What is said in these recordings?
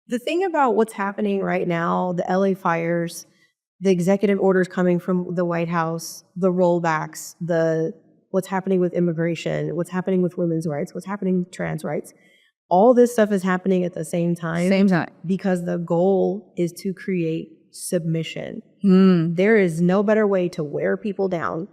The thing about what's happening right now, the LA fires, the executive orders coming from the White House, the rollbacks, what's happening with immigration, what's happening with women's rights, what's happening with trans rights, all this stuff is happening at the same time. Same time. Because the goal is to create submission. Mm. There is no better way to wear people down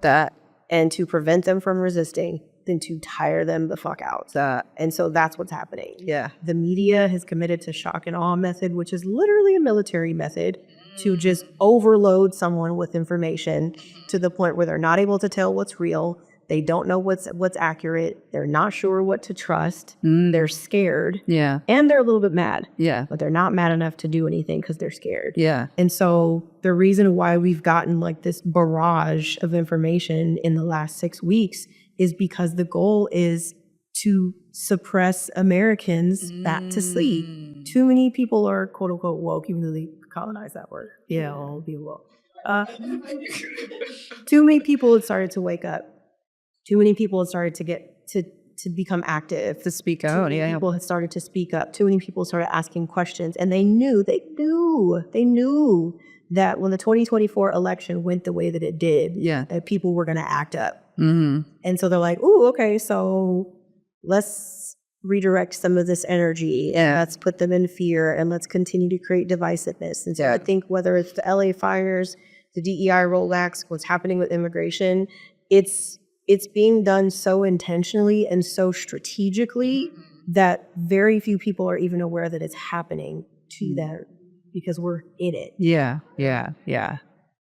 and to prevent them from resisting than to tire them the fuck out. And so that's what's happening. Yeah. The media has committed to shock and awe method, which is literally a military method to just overload someone with information to the point where they're not able to tell what's real. They don't know what's accurate. They're not sure what to trust. They're scared. Yeah. And they're a little bit mad. Yeah. But they're not mad enough to do anything because they're scared. Yeah. And so the reason why we've gotten like this barrage of information in the last 6 weeks is because the goal is to suppress Americans back to sleep. Too many people are quote unquote woke, even though they colonized that word. Yeah, I'll be woke. Too many people had started to wake up. Too many people had started to get to become active. To speak out. Too many people had started to speak up. Too many people started asking questions. And they knew that when the 2024 election went the way that it did, that people were going to act up. Mm-hmm. And so they're like, ooh, okay, so let's redirect some of this energy. Yeah. Let's put them in fear and let's continue to create divisiveness. And so I think whether it's the LA fires, the DEI rollbacks, what's happening with immigration, it's being done so intentionally and so strategically that very few people are even aware that it's happening to them because we're in it. Yeah.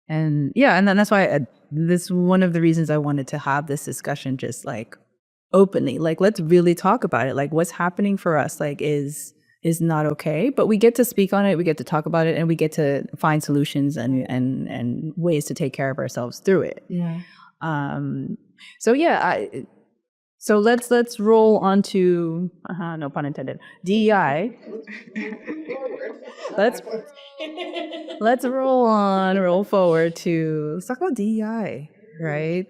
And then that's why this one of the reasons I wanted to have this discussion just like openly, like let's really talk about it. Like what's happening for us like is not okay, but we get to speak on it, we get to talk about it, and we get to find solutions and ways to take care of ourselves through it. Yeah. So let's roll on to no pun intended, DEI. Let's roll forward to let's talk about DEI, right?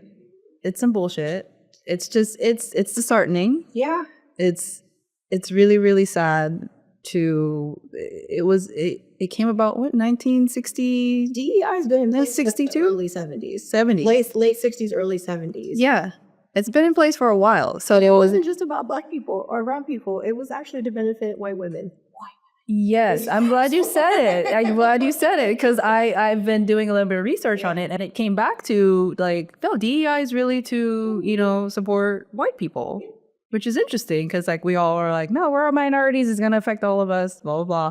It's some bullshit. It's just it's disheartening. Yeah. It's really, really sad it came about what, 1960? DEI's been in place 62? Early 70s. 70s. Late 60s, early 70s. Yeah. It's been in place for a while. So it wasn't just about Black people or brown people. It was actually to benefit white women. Yes, I'm glad you said it. Because I've been doing a little bit of research on it, and it came back to like, no, DEI is really to, support white people, which is interesting because like we all are like, no, we're all minorities. It's going to affect all of us, blah, blah,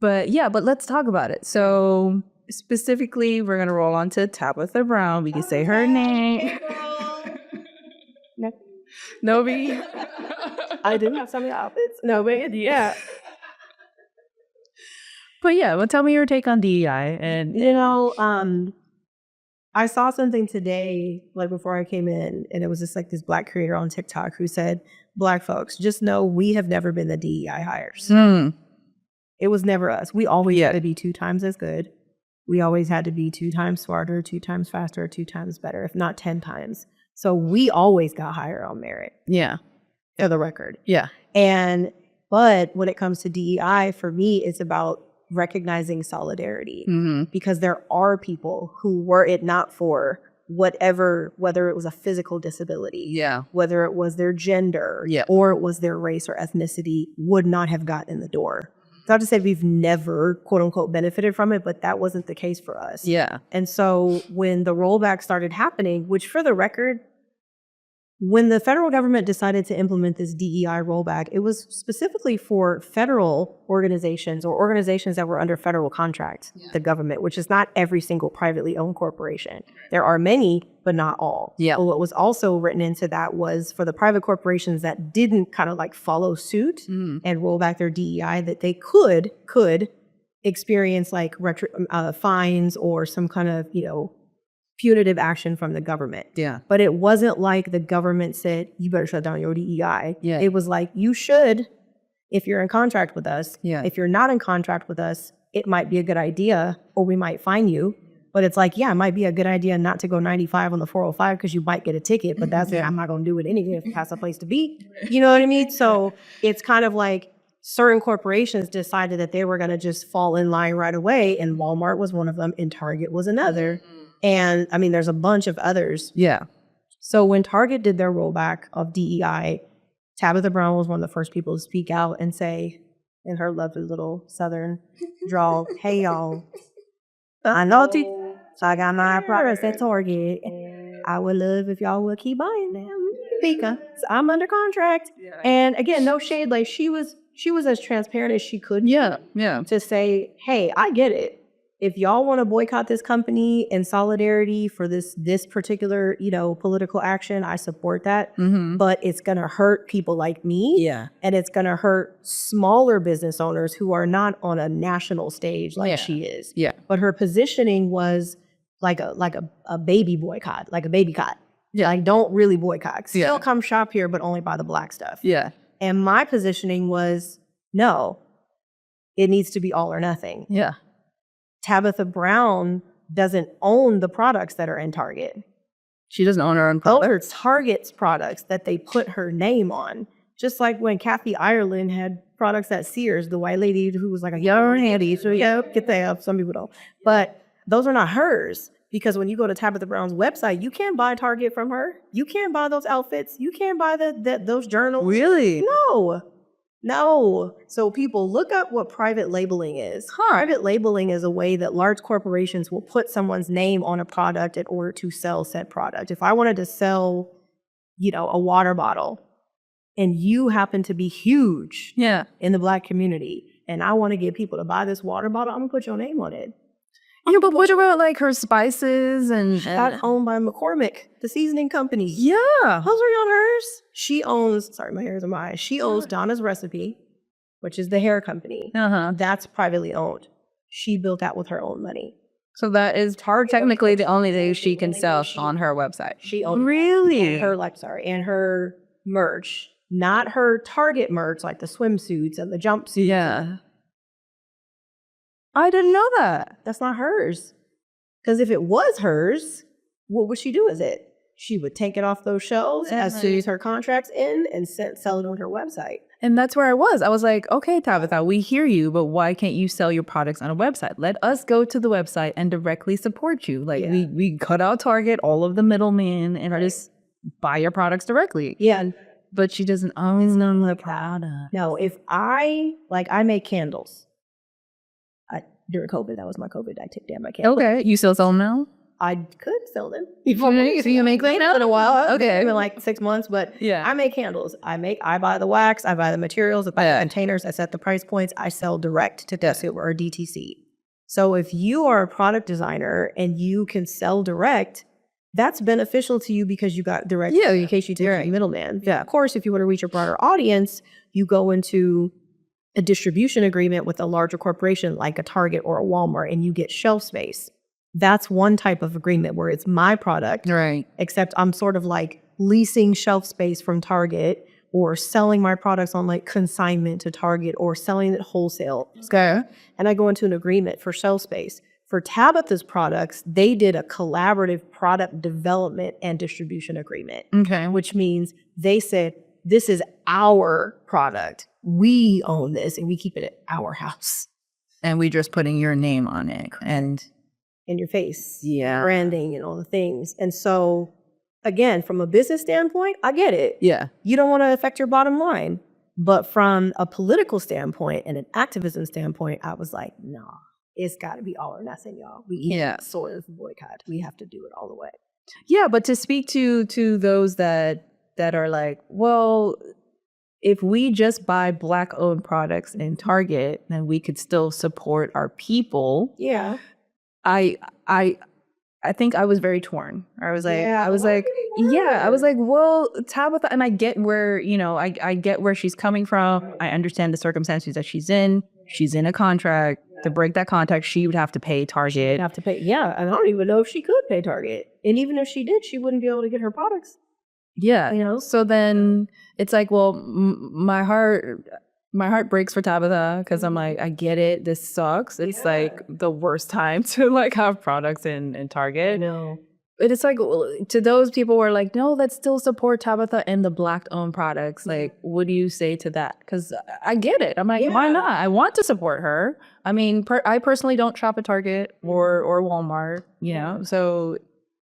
blah. But let's talk about it. So specifically, we're going to roll on to Tabitha Brown. We can say her name. No, I do have some outfits. No, but yeah. But tell me your take on DEI. And I saw something today, like before I came in, and it was just like this Black creator on TikTok who said, Black folks, just know we have never been the DEI hires. It was never us. We always had to be 2 times as good. We always had to be 2 times smarter, 2 times faster, 2 times better, if not 10 times. So we always got hired on merit. Yeah. For the record. Yeah. But when it comes to DEI, for me, it's about recognizing solidarity, because there are people who, were it not for whether it was a physical disability, whether it was their gender, or it was their race or ethnicity, would not have gotten in the door. It's not to say we've never, quote unquote, benefited from it, but that wasn't the case for us. Yeah. And so when the rollback started happening, which for the record, when the federal government decided to implement this DEI rollback, it was specifically for federal organizations or organizations that were under federal contract, the government, which is not every single privately owned corporation. There are many, but not all. Yeah. But what was also written into that was for the private corporations that didn't kind of like follow suit and roll back their DEI, that they could experience like fines or some kind of, punitive action from the government. Yeah. But it wasn't like the government said, you better shut down your DEI. Yeah. It was like, you should, if you're in contract with us. Yeah. If you're not in contract with us, it might be a good idea, or we might fine you. But it's like, it might be a good idea not to go 95 on the 405 because you might get a ticket, but that's it. I'm not going to do it anyway if that's a place to be. You know what I mean? So it's kind of like, certain corporations decided that they were going to just fall in line right away. And Walmart was one of them and Target was another. And I mean, there's a bunch of others. Yeah. So when Target did their rollback of DEI, Tabitha Brown was one of the first people to speak out and say, in her lovely little Southern drawl, hey, y'all, I know so I got my products at Target. I would love if y'all would keep buying them because I'm under contract. Yeah. And again, no shade. Like she was as transparent as she could. Yeah. To say, hey, I get it. If y'all want to boycott this company in solidarity for this particular, political action, I support that. Mm-hmm. But it's going to hurt people like me. Yeah. And it's going to hurt smaller business owners who are not on a national stage like she is. Yeah. But her positioning was like a baby boycott, like a Babycott. Yeah. Like, don't really boycott. Still come shop here, but only buy the black stuff. Yeah. And my positioning was, no, it needs to be all or nothing. Yeah. Tabitha Brown doesn't own the products that are in Target. She doesn't own her own products. Those are Target's products that they put her name on. Just like when Kathy Ireland had products at Sears, the white lady who was like a young handy. So get that up. Some people don't. But those are not hers. Because when you go to Tabitha Brown's website, you can't buy Target from her. You can't buy those outfits. You can't buy those journals. Really? No. So people look up what private labeling is. Private labeling is a way that large corporations will put someone's name on a product in order to sell said product. If I wanted to sell, a water bottle and you happen to be huge in the Black community and I want to get people to buy this water bottle, I'm going to put your name on it. Yeah, but what about like her spices and got owned by McCormick, the seasoning company. Yeah. Those are on hers. She owns, sorry, my hair's a mess. She owns Donna's Recipe, which is the hair company. That's privately owned. She built that with her own money. So that is technically the only thing she can sell on her website. She owns really and her merch, not her Target merch like the swimsuits and the jumpsuits. Yeah. I didn't know that. That's not hers. Because if it was hers, what would she do with it? She would take it off those shelves as soon as her contract's in and sell it on her website. And that's where I was. I was like, okay, Tabitha, we hear you, but why can't you sell your products on a website? Let us go to the website and directly support you. Like we cut out Target, all of the middlemen, and just buy your products directly. Yeah. But she doesn't always know the product. No, if I make candles. During COVID, that was my COVID. I took down my candles. Okay, you still sell them now? I could sell them. So you make them now? In a while. Okay. It's been like 6 months, but I make candles. I buy the wax, I buy the materials, I buy the containers, I set the price points, I sell direct to consumer or DTC. So if you are a product designer and you can sell direct, that's beneficial to you because you got direct in case you take a middleman. Yeah. Of course, if you want to reach a broader audience, you go into a distribution agreement with a larger corporation like a Target or a Walmart and you get shelf space. That's one type of agreement where it's my product. Right. Except I'm sort of like leasing shelf space from Target or selling my products on like consignment to Target or selling it wholesale. Okay. And I go into an agreement for shelf space. For Tabitha's products, they did a collaborative product development and distribution agreement. Okay. Which means they said, this is our product. We own this and we keep it at our house. And we just putting your name on it and in your face. Yeah. Branding and all the things. And so again, from a business standpoint, I get it. Yeah. You don't want to affect your bottom line. But from a political standpoint and an activism standpoint, I was like, nah, it's got to be all or nothing, y'all. We can't sort of boycott. We have to do it all the way. Yeah, but to speak to those that are like, well, if we just buy Black-owned products in Target, then we could still support our people. Yeah. I think I was very torn. I was like, well, Tabitha, and I get where, I get where she's coming from. I understand the circumstances that she's in. She's in a contract. To break that contract, she would have to pay Target. And I don't even know if she could pay Target. And even if she did, she wouldn't be able to get her products. Yeah. So then it's like, well, my heart breaks for Tabitha because I'm like, I get it. This sucks. It's like the worst time to like have products in Target. No. it's like, to those people who are like, no, let's still support Tabitha and the Black-owned products. Like, what do you say to that? Because I get it. I'm like, why not? I want to support her. I mean, I personally don't shop at Target or Walmart, you know, so.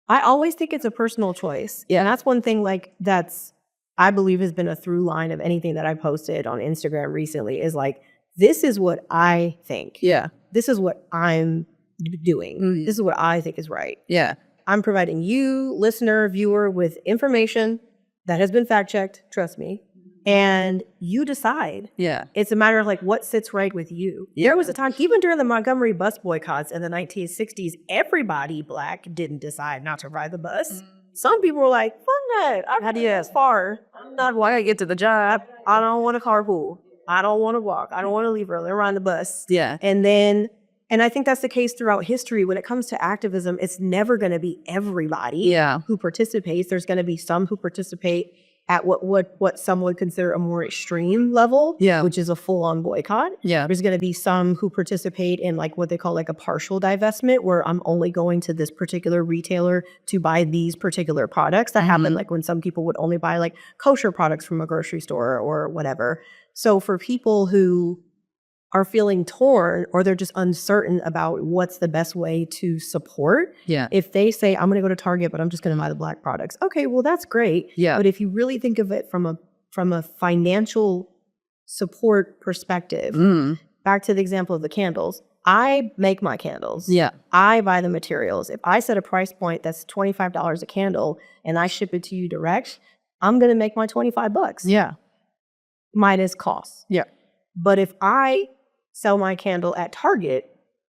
I always think it's a personal choice. Yeah. And that's one thing like I believe has been a through line of anything that I posted on Instagram recently is like, this is what I think. Yeah. This is what I'm doing. This is what I think is right. Yeah. I'm providing you, listener, viewer, with information that has been fact checked, trust me, and you decide. Yeah. It's a matter of like what sits right with you. There was a time, even during the Montgomery bus boycotts in the 1960s, everybody Black didn't decide not to ride the bus. Some people were like, fuck that. I've had to get as far. I'm not why I get to the job. I don't want to carpool. I don't want to walk. I don't want to leave early. Ride the bus. Yeah. And I think that's the case throughout history. When it comes to activism, it's never going to be everybody who participates. There's going to be some who participate at what some would consider a more extreme level, which is a full-on boycott. Yeah. There's going to be some who participate in like what they call like a partial divestment, where I'm only going to this particular retailer to buy these particular products. That happened like when some people would only buy like kosher products from a grocery store or whatever. So for people who are feeling torn or they're just uncertain about what's the best way to support. Yeah. If they say, I'm going to go to Target, but I'm just going to buy the Black products. Okay, well, that's great. Yeah. But if you really think of it from a financial support perspective, back to the example of the candles, I make my candles. Yeah. I buy the materials. If I set a price point that's $25 a candle and I ship it to you direct, I'm going to make my $25. Yeah. Minus costs. Yeah. But if I sell my candle at Target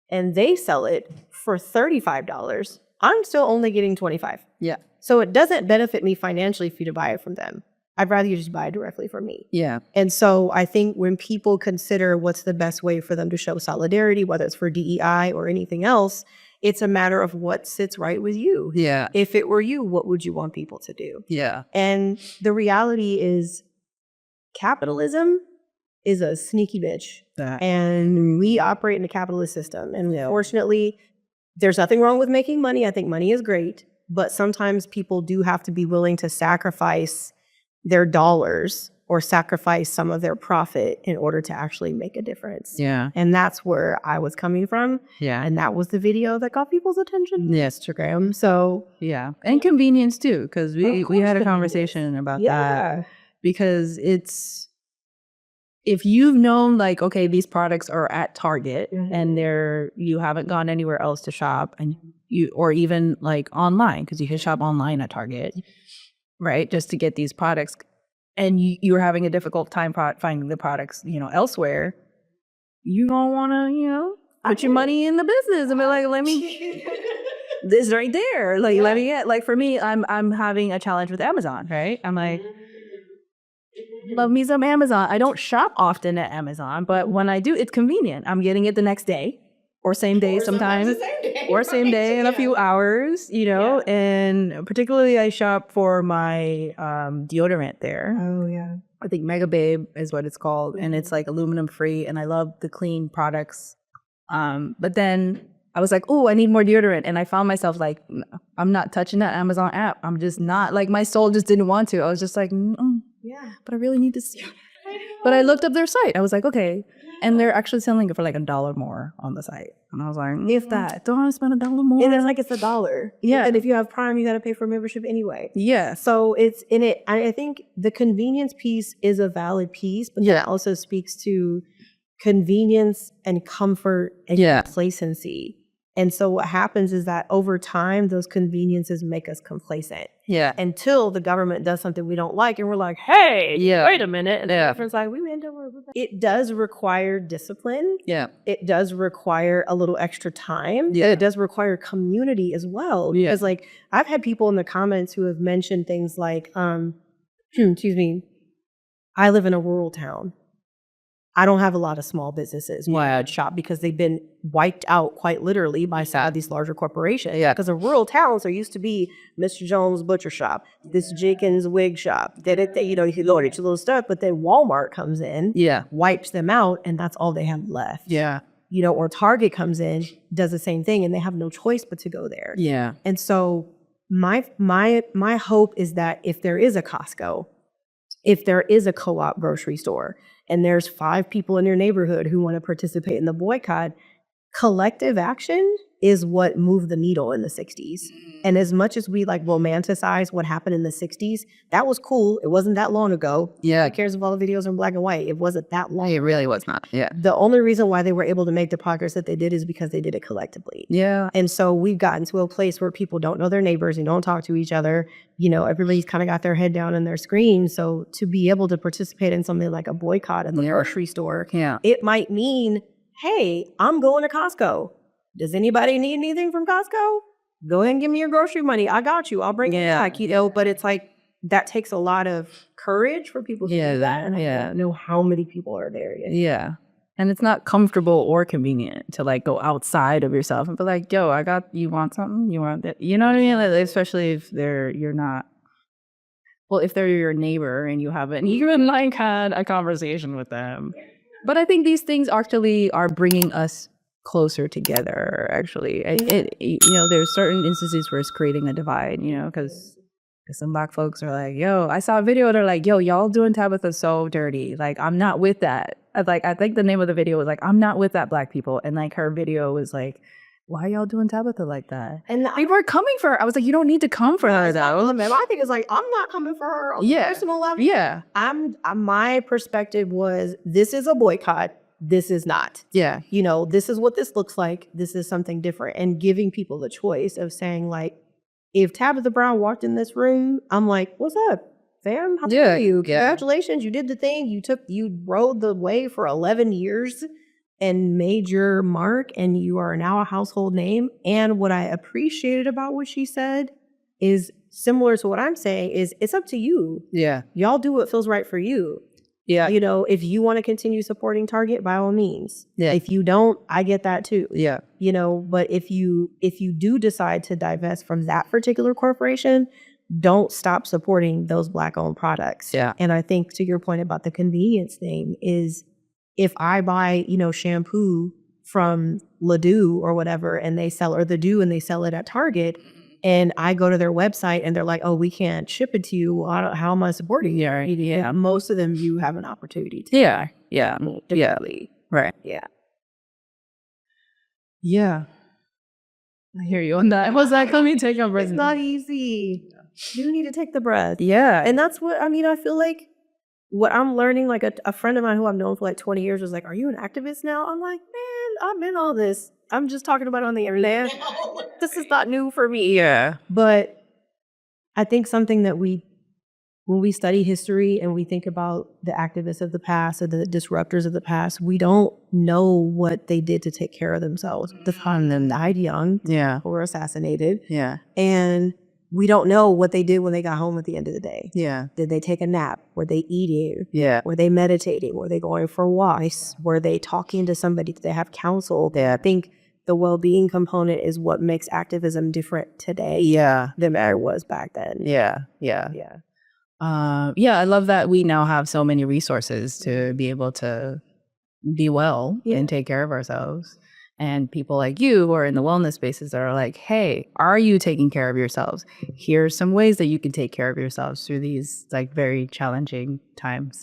and they sell it for $35, I'm still only getting $25. Yeah. So it doesn't benefit me financially for you to buy it from them. I'd rather you just buy it directly from me. Yeah. And so I think when people consider what's the best way for them to show solidarity, whether it's for DEI or anything else, it's a matter of what sits right with you. Yeah. If it were you, what would you want people to do? Yeah. And the reality is capitalism is a sneaky bitch. And we operate in a capitalist system. And unfortunately, there's nothing wrong with making money. I think money is great. But sometimes people do have to be willing to sacrifice their dollars or sacrifice some of their profit in order to actually make a difference. Yeah. And that's where I was coming from. Yeah. And that was the video that got people's attention. Yes. Instagram. So yeah. And convenience too, because we had a conversation about that. Because it's, if you've known like, okay, these products are at Target and you haven't gone anywhere else to shop, and or even like online, because you can shop online at Target, right? Just to get these products, and you're having a difficult time finding the products, elsewhere, you don't want to, put your money in the business and be like, let me, this right there, like, let me get, like for me, I'm having a challenge with Amazon, right? I'm like, love me some Amazon. I don't shop often at Amazon, but when I do, it's convenient. I'm getting it the next day or same day sometimes, or same day in a few hours, and particularly I shop for my deodorant there. Oh, yeah. I think Mega Babe is what it's called. And it's like aluminum free. And I love the clean products. But then I was like, oh, I need more deodorant. And I found myself like, no, I'm not touching that Amazon app. I'm just not, like, my soul just didn't want to. I was just like, yeah, but I really need this. But I looked up their site. I was like, okay. And they're actually selling it for like $1 more on the site. And I was like, if that, don't I spend $1 more? And it's like, it's $1. Yeah. And if you have Prime, you got to pay for membership anyway. Yeah. So it's in it. I think the convenience piece is a valid piece, but that also speaks to convenience and comfort and complacency. And so what happens is that over time, those conveniences make us complacent. Yeah. Until the government does something we don't like and we're like, hey, wait a minute. And the government's like, we went over that. It does require discipline. Yeah. It does require a little extra time. Yeah. It does require community as well. Yeah. Because like I've had people in the comments who have mentioned things like, excuse me, I live in a rural town. I don't have a lot of small businesses where I'd shop because they've been wiped out quite literally by these larger corporations. Yeah. Because in rural towns, there used to be Mr. Jones' butcher shop, this Jenkins wig shop. You could load it, your little stuff, but then Walmart comes in, wipes them out, and that's all they have left. Yeah. Or Target comes in, does the same thing, and they have no choice but to go there. Yeah. And so my hope is that if there is a Costco, if there is a co-op grocery store, and there's 5 people in your neighborhood who want to participate in the boycott, collective action is what moved the needle in the 60s. And as much as we like romanticize what happened in the 60s, that was cool. It wasn't that long ago. Yeah. Who cares if all the videos are in black and white? It wasn't that long. It really was not. Yeah. The only reason why they were able to make the progress that they did is because they did it collectively. Yeah. And so we've gotten to a place where people don't know their neighbors and don't talk to each other. You know, everybody's kind of got their head down in their screen. So to be able to participate in something like a boycott at the grocery store, it might mean, hey, I'm going to Costco. Does anybody need anything from Costco? Go ahead and give me your grocery money. I got you. I'll bring it back. You know, but it's like that takes a lot of courage for people to do that. And I don't know how many people are there yet. Yeah. And it's not comfortable or convenient to like go outside of yourself and be like, yo, you want something? You want that? You know what I mean? Like, especially if you're not, well, if they're your neighbor and you haven't even like had a conversation with them. But I think these things actually are bringing us closer together, actually. You know, there's certain instances where it's creating a divide, you know, because some Black folks are like, yo, I saw a video, they're like, yo, y'all doing Tabitha so dirty. Like, I'm not with that. I think the name of the video was like, I'm not with that, Black people. And like her video was like, why are y'all doing Tabitha like that? And people are coming for her. I was like, you don't need to come for her though. My thing is like, I'm not coming for her on a personal level. Yeah. My perspective was, this is a boycott. This is not. Yeah. You know, this is what this looks like. This is something different. And giving people the choice of saying like, if Tabitha Brown walked in this room, I'm like, what's up, fam? How are you? Congratulations. You did the thing. You rode the wave for 11 years and made your mark, and you are now a household name. And what I appreciated about what she said is similar to what I'm saying is it's up to you. Yeah. Y'all do what feels right for you. Yeah. You know, if you want to continue supporting Target, by all means. Yeah. If you don't, I get that too. Yeah. You know, but if you do decide to divest from that particular corporation, don't stop supporting those Black owned products. Yeah. And I think to your point about the convenience thing is, if I buy, you know, shampoo from Ledoux or whatever, and they sell, or the Dew, and they sell it at Target, and I go to their website and they're like, oh, we can't ship it to you. Well, how am I supporting you? Yeah. Most of them, you have an opportunity to. Yeah. Yeah. Yeah. Right. Yeah. Yeah. I hear you on that. I was like, let me take a breath. It's not easy. You need to take the breath. Yeah. And that's what, I mean, I feel like what I'm learning, like a friend of mine who I've known for like 20 years was like, are you an activist now? I'm like, man, I'm in all this. I'm just talking about it on the internet. This is not new for me. Yeah. But I think something that when we study history and we think about the activists of the past or the disruptors of the past, we don't know what they did to take care of themselves. The fun of them died young. Yeah. Or assassinated. Yeah. And we don't know what they did when they got home at the end of the day. Yeah. Did they take a nap? Were they eating? Yeah. Were they meditating? Were they going for walks? Were they talking to somebody? Did they have counsel? I think the well-being component is what makes activism different today. Yeah. Than it was back then. Yeah. Yeah. Yeah. I love that we now have so many resources to be able to be well and take care of ourselves. And people like you who are in the wellness spaces that are like, hey, are you taking care of yourselves? Here's some ways that you can take care of yourselves through these like very challenging times.